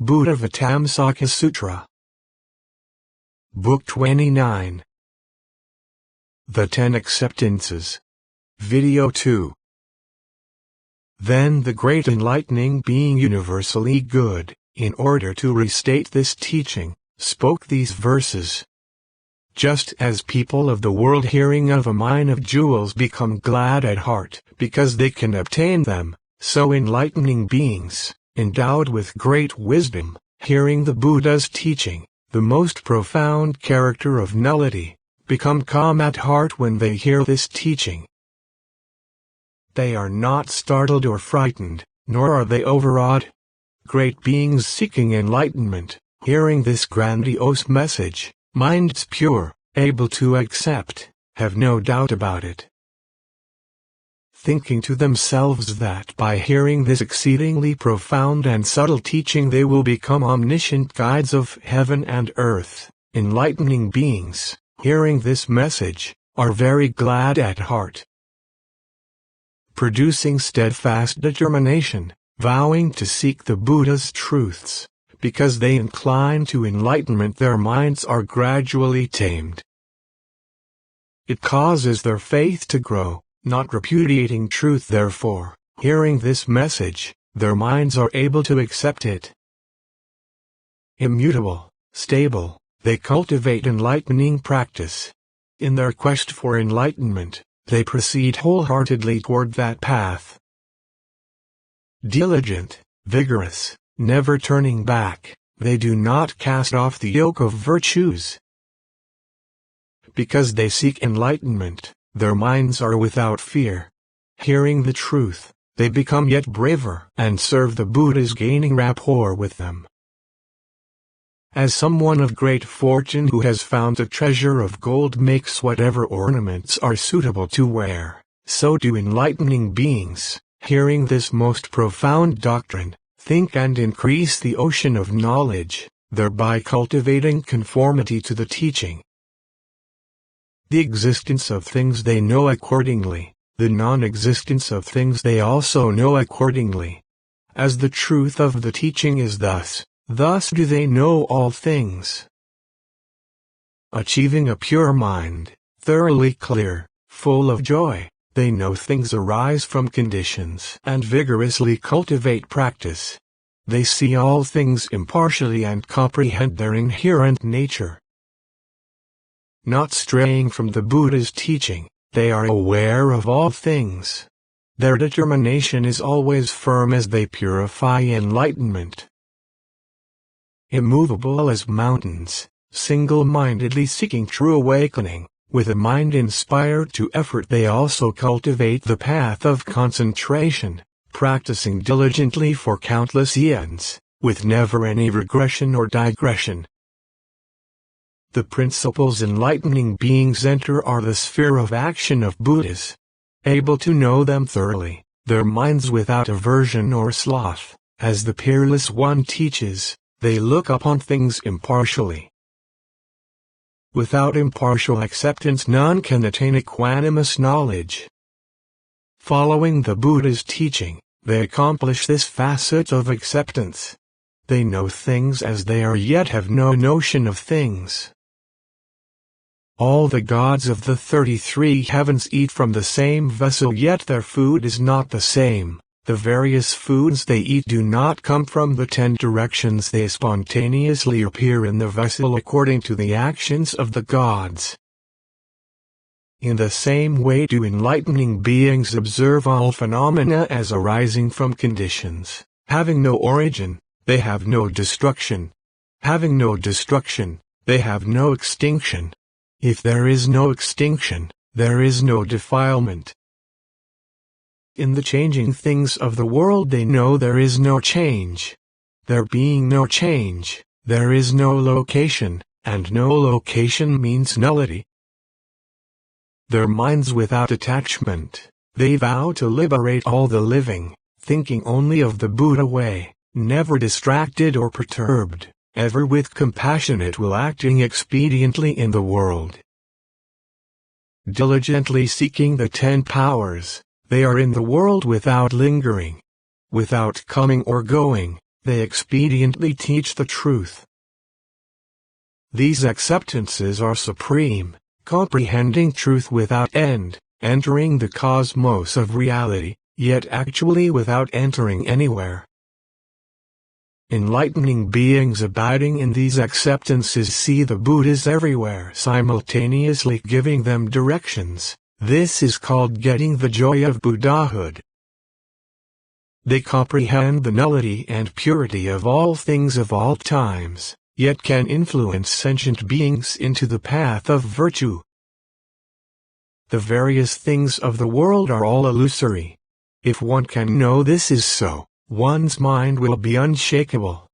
Buddhāvataṃsaka Sutra. Book 29. The 10 Acceptances. Video 2. Then the great enlightening being universally good, in order to restate this teaching, spoke these verses. Just as people of the world hearing of a mine of jewels become glad at heart because they can obtain them, so enlightening beings, endowed with great wisdom, hearing the Buddha's teaching, the most profound character of nullity, become calm at heart when they hear this teaching. They are not startled or frightened, nor are they overawed. Great beings seeking enlightenment, hearing this grandiose message, minds pure, able to accept, have no doubt about it. Thinking to themselves that by hearing this exceedingly profound and subtle teaching they will become omniscient guides of heaven and earth, enlightening beings, hearing this message, are very glad at heart. Producing steadfast determination, vowing to seek the Buddha's truths, because they incline to enlightenment their minds are gradually tamed. It causes their faith to grow, not repudiating truth therefore, hearing this message, their minds are able to accept it. Immutable, stable, they cultivate enlightening practice. In their quest for enlightenment, they proceed wholeheartedly toward that path. Diligent, vigorous, never turning back, they do not cast off the yoke of virtues. Because they seek enlightenment, their minds are without fear. Hearing the truth, they become yet braver and serve the Buddhas, gaining rapport with them. As someone of great fortune who has found a treasure of gold makes whatever ornaments are suitable to wear, so do enlightening beings, hearing this most profound doctrine, think and increase the ocean of knowledge, thereby cultivating conformity to the teaching. The existence of things they know accordingly, the non-existence of things they also know accordingly. As the truth of the teaching is thus do they know all things. Achieving a pure mind, thoroughly clear, full of joy, they know things arise from conditions and vigorously cultivate practice. They see all things impartially and comprehend their inherent nature. Not straying from the Buddha's teaching, they are aware of all things. Their determination is always firm as they purify enlightenment. Immovable as mountains, single-mindedly seeking true awakening, with a mind inspired to effort they also cultivate the path of concentration, practicing diligently for countless eons, with never any regression or digression. The principles enlightening beings enter are the sphere of action of Buddhas. Able to know them thoroughly, their minds without aversion or sloth, as the Peerless One teaches, they look upon things impartially. Without impartial acceptance none can attain equanimous knowledge. Following the Buddha's teaching, they accomplish this facet of acceptance. They know things as they are yet have no notion of things. All the gods of the 33 heavens eat from the same vessel, yet their food is not the same. The various foods they eat do not come from the 10 directions. They spontaneously appear in the vessel according to the actions of the gods. In the same way do enlightening beings observe all phenomena as arising from conditions. Having no origin, they have no destruction. Having no destruction, they have no extinction. If there is no extinction, there is no defilement. In the changing things of the world they know there is no change. There being no change, there is no location, and no location means nullity. Their minds without attachment, they vow to liberate all the living, thinking only of the Buddha way, never distracted or perturbed, ever with compassionate will acting expediently in the world. Diligently seeking the 10 powers, they are in the world without lingering, without coming or going, they expediently teach the truth. These acceptances are supreme, comprehending truth without end, entering the cosmos of reality, yet actually without entering anywhere. Enlightening beings abiding in these acceptances see the Buddhas everywhere, simultaneously giving them directions. This is called getting the joy of Buddhahood. They comprehend the nullity and purity of all things of all times, yet can influence sentient beings into the path of virtue. The various things of the world are all illusory. If one can know this is so, one's mind will be unshakable.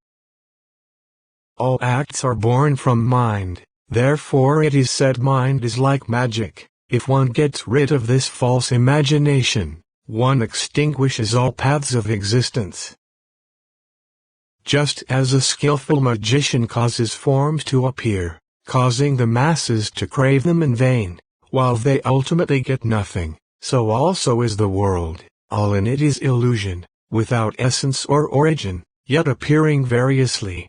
All acts are born from mind, therefore it is said mind is like magic. If one gets rid of this false imagination, one extinguishes all paths of existence. Just as a skillful magician causes forms to appear, causing the masses to crave them in vain, while they ultimately get nothing, so also is the world. All in it is illusion, without essence or origin, yet appearing variously.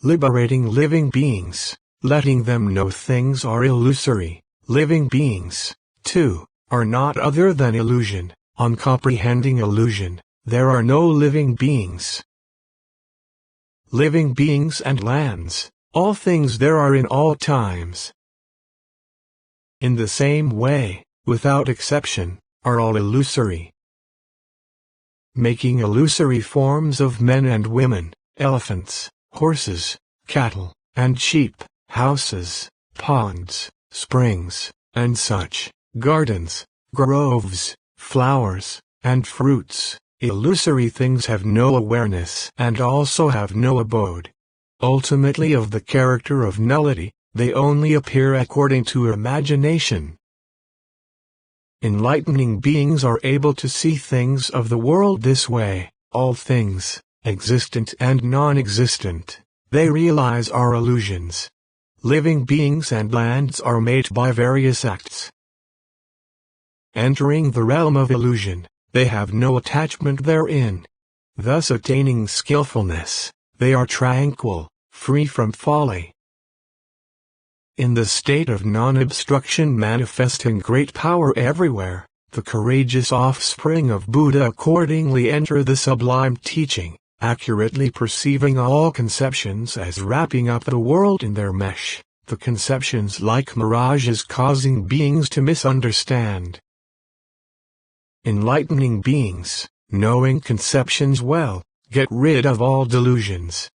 Liberating living beings, letting them know things are illusory. Living beings, too, are not other than illusion. On comprehending illusion, there are no living beings. Living beings and lands, all things there are in all times. In the same way, without exception, are all illusory. Making illusory forms of men and women, elephants, horses, cattle, and sheep, houses, ponds, springs, and such, gardens, groves, flowers, and fruits. Illusory things have no awareness and also have no abode. Ultimately of the character of nullity, they only appear according to imagination. Enlightening beings are able to see things of the world this way. All things, existent and non-existent, they realize are illusions. Living beings and lands are made by various acts. Entering the realm of illusion, they have no attachment therein. Thus attaining skillfulness, they are tranquil, free from folly. In the state of non-obstruction manifesting great power everywhere, the courageous offspring of Buddha accordingly enter the sublime teaching, accurately perceiving all conceptions as wrapping up the world in their mesh, the conceptions like mirages causing beings to misunderstand. Enlightening beings, knowing conceptions well, get rid of all delusions.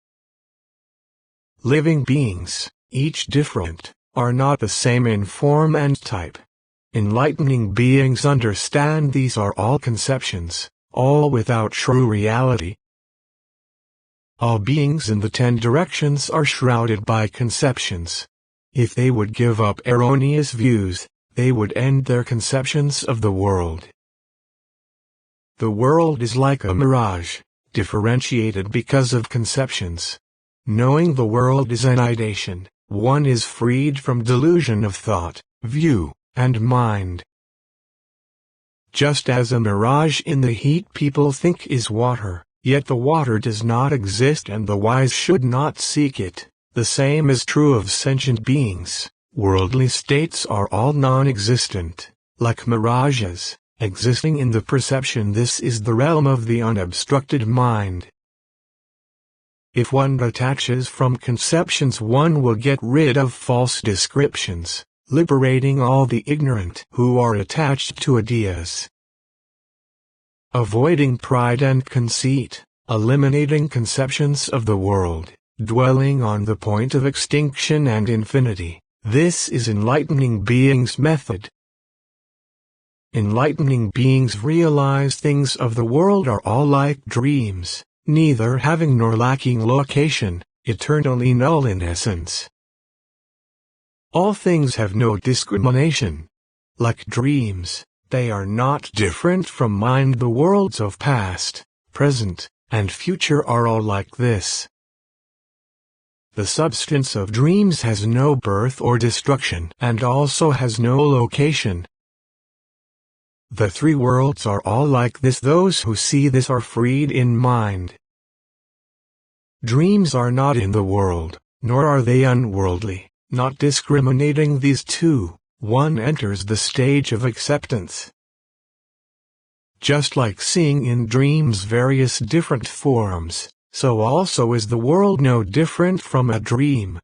Living beings, each different, are not the same in form and type. Enlightening beings understand these are all conceptions, all without true reality. All beings in the 10 directions are shrouded by conceptions. If they would give up erroneous views, they would end their conceptions of the world. The world is like a mirage, differentiated because of conceptions. Knowing the world is an ideation, one is freed from delusion of thought, view, and mind. Just as a mirage in the heat people think is water, yet the water does not exist and the wise should not seek it, the same is true of sentient beings. Worldly states are all non-existent, like mirages, existing in the perception. This is the realm of the unobstructed mind. If one detaches from conceptions, one will get rid of false descriptions, liberating all the ignorant who are attached to ideas. Avoiding pride and conceit, eliminating conceptions of the world, dwelling on the point of extinction and infinity. This is enlightening beings' method. Enlightening beings realize things of the world are all like dreams, neither having nor lacking location, eternally null in essence. All things have no discrimination. Like dreams, they are not different from mind. The worlds of past, present, and future are all like this. The substance of dreams has no birth or destruction and also has no location. The 3 worlds are all like this. Those who see this are freed in mind. Dreams are not in the world, nor are they unworldly. Not discriminating these two, one enters the stage of acceptance. Just like seeing in dreams various different forms, so also is the world no different from a dream.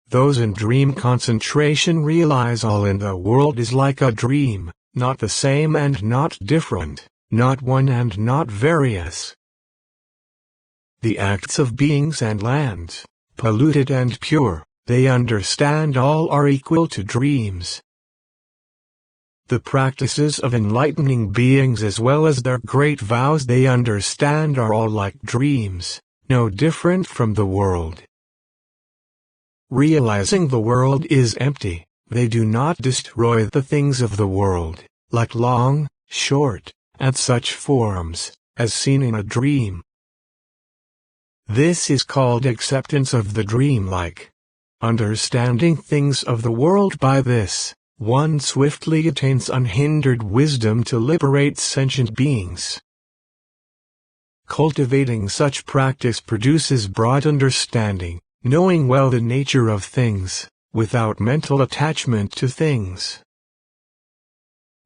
Those in dream concentration realize all in the world is like a dream, not the same and not different, not one and not various. The acts of beings and lands, polluted and pure, they understand all are equal to dreams. The practices of enlightening beings as well as their great vows they understand are all like dreams, no different from the world. Realizing the world is empty, they do not destroy the things of the world, like long, short, and such forms, as seen in a dream. This is called acceptance of the dreamlike. Understanding things of the world by this, one swiftly attains unhindered wisdom to liberate sentient beings. Cultivating such practice produces broad understanding, knowing well the nature of things, without mental attachment to things.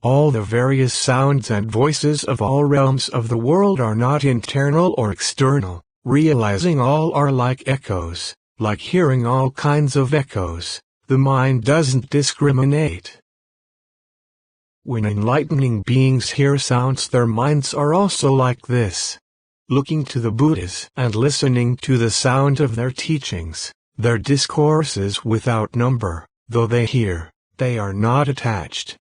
All the various sounds and voices of all realms of the world are not internal or external, realizing all are like echoes, like hearing all kinds of echoes, the mind doesn't discriminate. When enlightening beings hear sounds their minds are also like this. Looking to the Buddhas and listening to the sound of their teachings, their discourses without number, though they hear, they are not attached.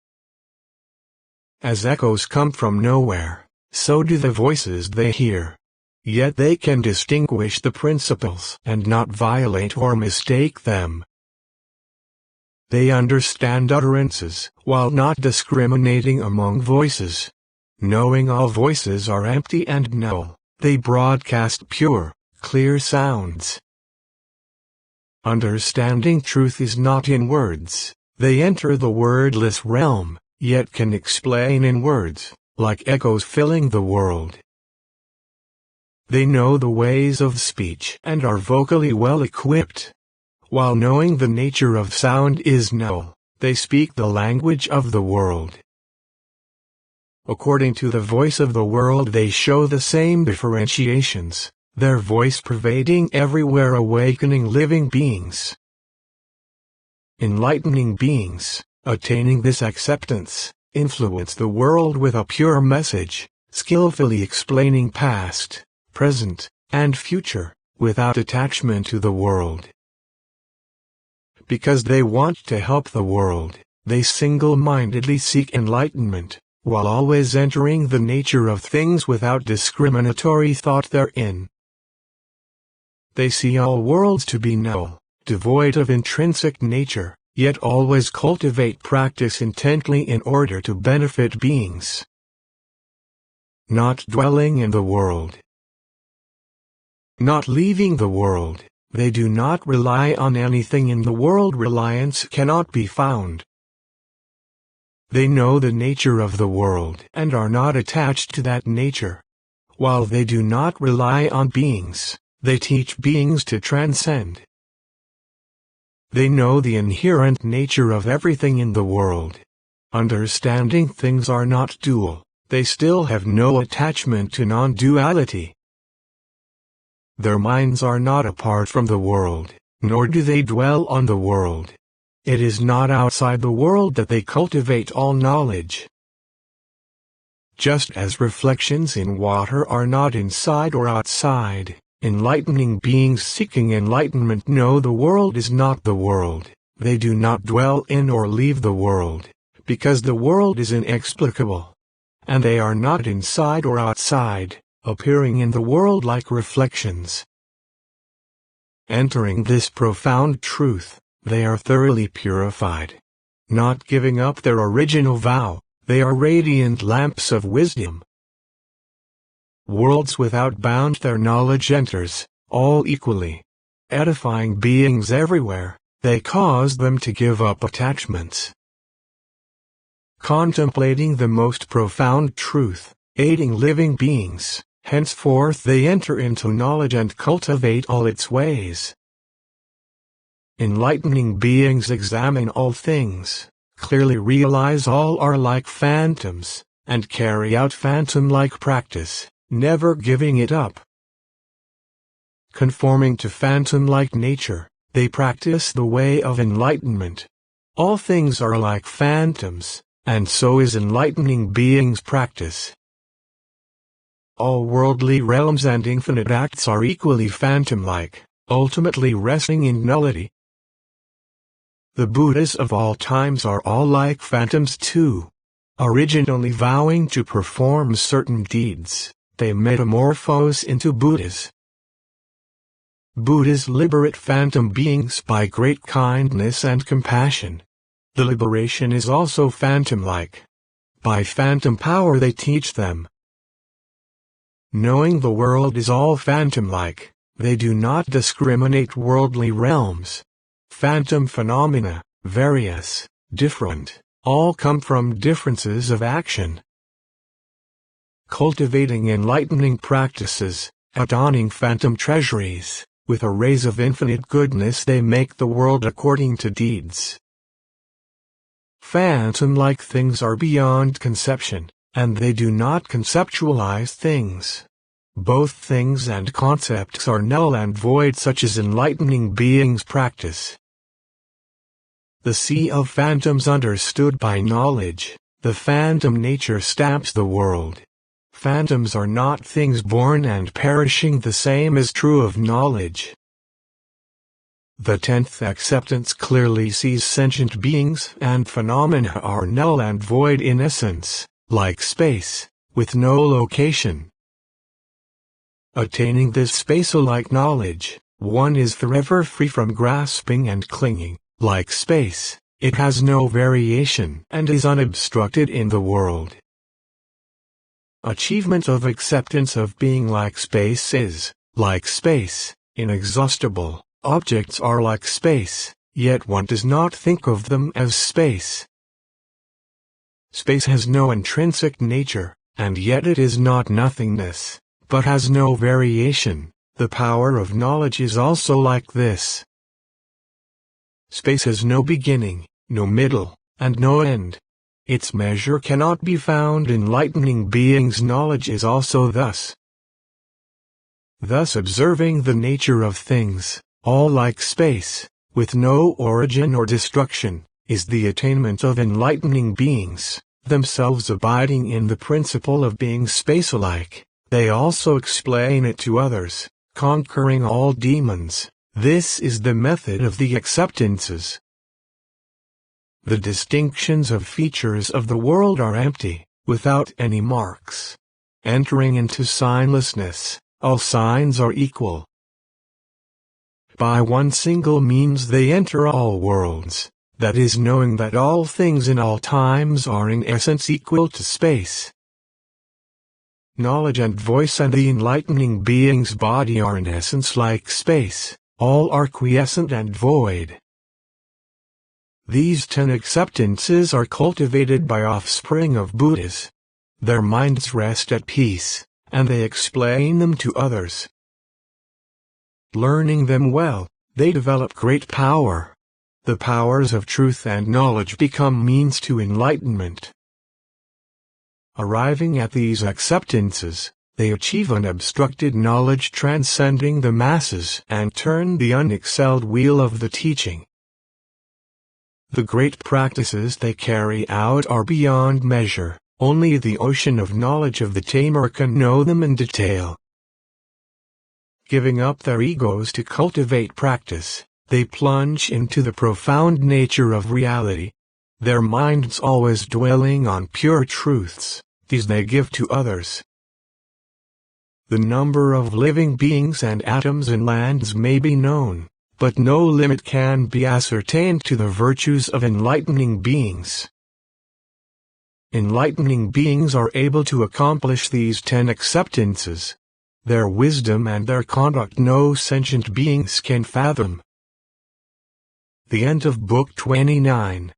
As echoes come from nowhere, so do the voices they hear. Yet they can distinguish the principles and not violate or mistake them. They understand utterances, while not discriminating among voices. Knowing all voices are empty and null, they broadcast pure, clear sounds. Understanding truth is not in words, they enter the wordless realm, yet can explain in words, like echoes filling the world. They know the ways of speech and are vocally well equipped. While knowing the nature of sound is null, they speak the language of the world. According to the voice of the world they show the same differentiations, their voice pervading everywhere awakening living beings. Enlightening beings, attaining this acceptance, influence the world with a pure message, skillfully explaining past, present, and future, without attachment to the world. Because they want to help the world, they single-mindedly seek enlightenment, while always entering the nature of things without discriminatory thought therein. They see all worlds to be null, devoid of intrinsic nature, yet always cultivate practice intently in order to benefit beings. Not dwelling in the world. Not leaving the world, they do not rely on anything in the world. Reliance cannot be found. They know the nature of the world and are not attached to that nature. While they do not rely on beings, they teach beings to transcend. They know the inherent nature of everything in the world. Understanding things are not dual, they still have no attachment to non-duality. Their minds are not apart from the world, nor do they dwell on the world. It is not outside the world that they cultivate all knowledge. Just as reflections in water are not inside or outside, enlightening beings seeking enlightenment know the world is not the world. They do not dwell in or leave the world, because the world is inexplicable. And they are not inside or outside, appearing in the world like reflections. Entering this profound truth, they are thoroughly purified. Not giving up their original vow, they are radiant lamps of wisdom. Worlds without bound their knowledge enters, all equally. Edifying beings everywhere, they cause them to give up attachments. Contemplating the most profound truth, aiding living beings, Henceforth they enter into knowledge and cultivate all its ways. Enlightening beings examine all things, clearly realize all are like phantoms, and carry out phantom-like practice, never giving it up. Conforming to phantom-like nature, they practice the way of enlightenment. All things are like phantoms, and so is enlightening beings' practice. All worldly realms and infinite acts are equally phantom-like, ultimately resting in nullity. The Buddhas of all times are all like phantoms too. Originally vowing to perform certain deeds, they metamorphose into Buddhas. Buddhas liberate phantom beings by great kindness and compassion. The liberation is also phantom-like. By phantom power they teach them. Knowing the world is all phantom-like, they do not discriminate worldly realms. Phantom phenomena, various, different, all come from differences of action. Cultivating enlightening practices, adorning phantom treasuries, with arrays of infinite goodness they make the world according to deeds. Phantom-like things are beyond conception, and they do not conceptualize things. Both things and concepts are null and void, such as enlightening beings practice. The sea of phantoms understood by knowledge, the phantom nature stamps the world. Phantoms are not things born and perishing, the same is true of knowledge. The 10th acceptance clearly sees sentient beings and phenomena are null and void in essence, like space, with no location. Attaining this space-like knowledge, one is forever free from grasping and clinging. Like space, it has no variation and is unobstructed in the world. Achievement of acceptance of being like space is, like space, inexhaustible. Objects are like space, yet one does not think of them as space. Space has no intrinsic nature, and yet it is not nothingness, but has no variation. The power of knowledge is also like this. Space has no beginning, no middle, and no end. Its measure cannot be found. Enlightening beings' knowledge is also thus. Thus observing the nature of things, all like space, with no origin or destruction, is the attainment of enlightening beings, themselves abiding in the principle of being space-alike. They also explain it to others, conquering all demons. This is the method of the acceptances. The distinctions of features of the world are empty, without any marks. Entering into signlessness, all signs are equal. By one single means they enter all worlds, that is, knowing that all things in all times are in essence equal to space. Knowledge and voice and the enlightening being's body are in essence like space. All are quiescent and void. These 10 acceptances are cultivated by offspring of Buddhas. Their minds rest at peace, and they explain them to others. Learning them well, they develop great power. The powers of truth and knowledge become means to enlightenment. Arriving at these acceptances, they achieve unobstructed knowledge transcending the masses and turn the unexcelled wheel of the teaching. The great practices they carry out are beyond measure. Only the ocean of knowledge of the tamer can know them in detail. Giving up their egos to cultivate practice, they plunge into the profound nature of reality. Their minds always dwelling on pure truths, these they give to others. The number of living beings and atoms in lands may be known, but no limit can be ascertained to the virtues of enlightening beings. Enlightening beings are able to accomplish these 10 acceptances. Their wisdom and their conduct no sentient beings can fathom. The end of Book 29.